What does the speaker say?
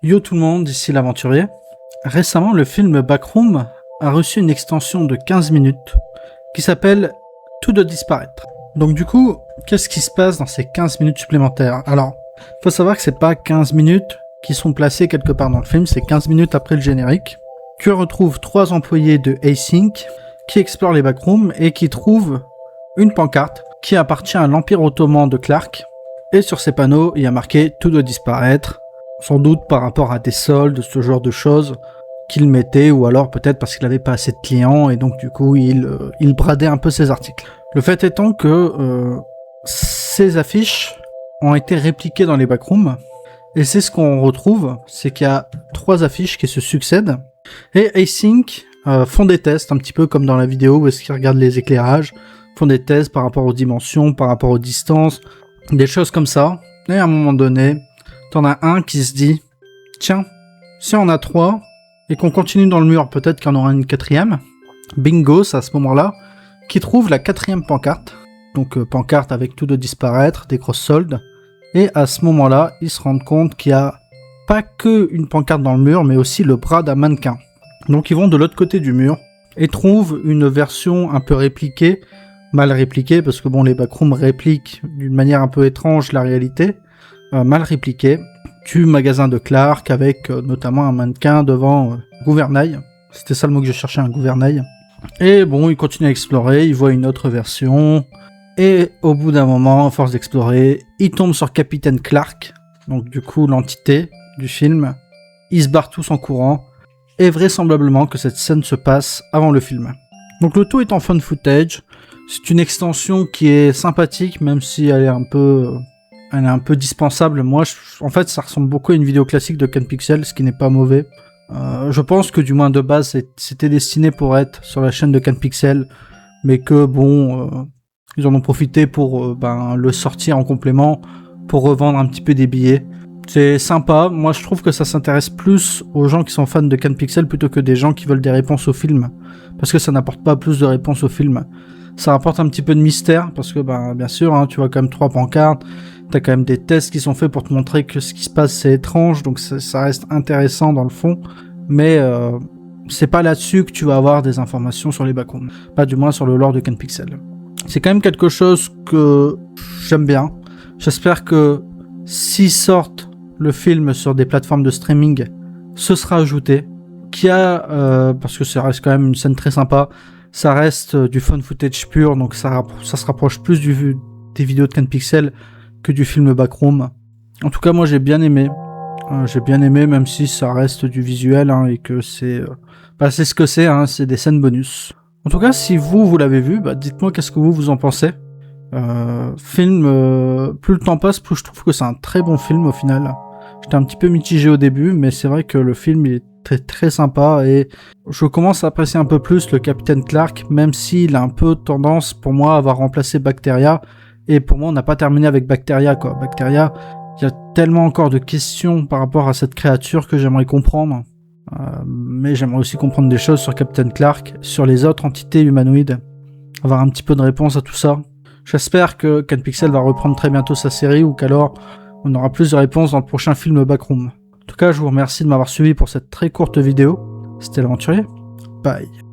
Yo tout le monde, ici l'aventurier. Récemment, le film Backroom a reçu une extension de 15 minutes qui s'appelle Tout doit disparaître. Donc du coup, qu'est-ce qui se passe dans ces 15 minutes supplémentaires? Alors, faut savoir que c'est pas 15 minutes qui sont placées quelque part dans le film, c'est 15 minutes après le générique. Tu retrouves 3 employés de Async qui explorent les backrooms et qui trouvent une pancarte qui appartient à l'Empire ottoman de Clark. Et sur ces panneaux, il y a marqué « Tout doit disparaître », sans doute par rapport à des soldes, ce genre de choses qu'il mettait, ou alors peut-être parce qu'il n'avait pas assez de clients, et donc du coup, il bradait un peu ses articles. Le fait étant que ces affiches ont été répliquées dans les backrooms, et c'est ce qu'on retrouve, c'est qu'il y a 3 affiches qui se succèdent, et Async font des tests, un petit peu comme dans la vidéo où est-ce qu'ils regardent les éclairages, font des tests par rapport aux dimensions, par rapport aux distances, des choses comme ça, et à un moment donné, t'en as un qui se dit « Tiens, si on a 3, et qu'on continue dans le mur, peut-être qu'il y en aura une 4e. » Bingo, c'est à ce moment-là, qui trouve la 4e pancarte, donc pancarte avec tout de disparaître, des grosses soldes, et à ce moment-là, ils se rendent compte qu'il n'y a pas que une pancarte dans le mur, mais aussi le bras d'un mannequin. Donc ils vont de l'autre côté du mur, et trouvent une version un peu répliquée, mal répliquée, parce que bon, les backrooms répliquent d'une manière un peu étrange la réalité, mal répliquée, du magasin de Clark, avec notamment un mannequin devant gouvernail. C'était ça le mot que je cherchais, un gouvernail. Et bon, il continue à explorer, il voit une autre version, et au bout d'un moment, à force d'explorer, il tombe sur Capitaine Clark, donc du coup l'entité du film. Ils se barrent tous en courant, et vraisemblablement que cette scène se passe avant le film. Donc le tout est en fun footage, c'est une extension qui est sympathique, même si elle est un peu dispensable. Moi, en fait, ça ressemble beaucoup à une vidéo classique de Ken Pixel, ce qui n'est pas mauvais. Je pense que du moins de base, c'était destiné pour être sur la chaîne de Ken Pixel, mais que bon, ils en ont profité pour le sortir en complément, pour revendre un petit peu des billets. C'est sympa. Moi, je trouve que ça s'intéresse plus aux gens qui sont fans de Ken Pixel plutôt que des gens qui veulent des réponses au film, parce que ça n'apporte pas plus de réponses au film. Ça apporte un petit peu de mystère, parce que bien sûr, hein, tu vois quand même 3 pancartes, t'as quand même des tests qui sont faits pour te montrer que ce qui se passe c'est étrange, donc ça reste intéressant dans le fond, mais c'est pas là-dessus que tu vas avoir des informations sur les backrooms, pas du moins sur le lore de Ken Pixel. C'est quand même quelque chose que j'aime bien. J'espère que s'ils sortent le film sur des plateformes de streaming, ce sera ajouté, parce que ça reste quand même une scène très sympa. Ça reste du fun footage pur, donc ça se rapproche plus des vidéos de Ken Pixel que du film Backroom. En tout cas, moi j'ai bien aimé. Même si ça reste du visuel, hein, et que c'est ce que c'est, hein, c'est des scènes bonus. En tout cas, si vous l'avez vu, dites-moi qu'est-ce que vous en pensez. Film, plus le temps passe, plus je trouve que c'est un très bon film au final. J'étais un petit peu mitigé au début, mais c'est vrai que le film il est très très sympa et je commence à apprécier un peu plus le Capitaine Clark, même s'il a un peu tendance pour moi à avoir remplacé Bacteria, et pour moi on n'a pas terminé avec Bacteria quoi. Bacteria, il y a tellement encore de questions par rapport à cette créature que j'aimerais comprendre, mais j'aimerais aussi comprendre des choses sur Capitaine Clark, sur les autres entités humanoïdes, avoir un petit peu de réponse à tout ça. J'espère que Ken Pixel va reprendre très bientôt sa série, ou qu'alors on aura plus de réponses dans le prochain film Backroom. En tout cas, je vous remercie de m'avoir suivi pour cette très courte vidéo. C'était l'aventurier. Bye.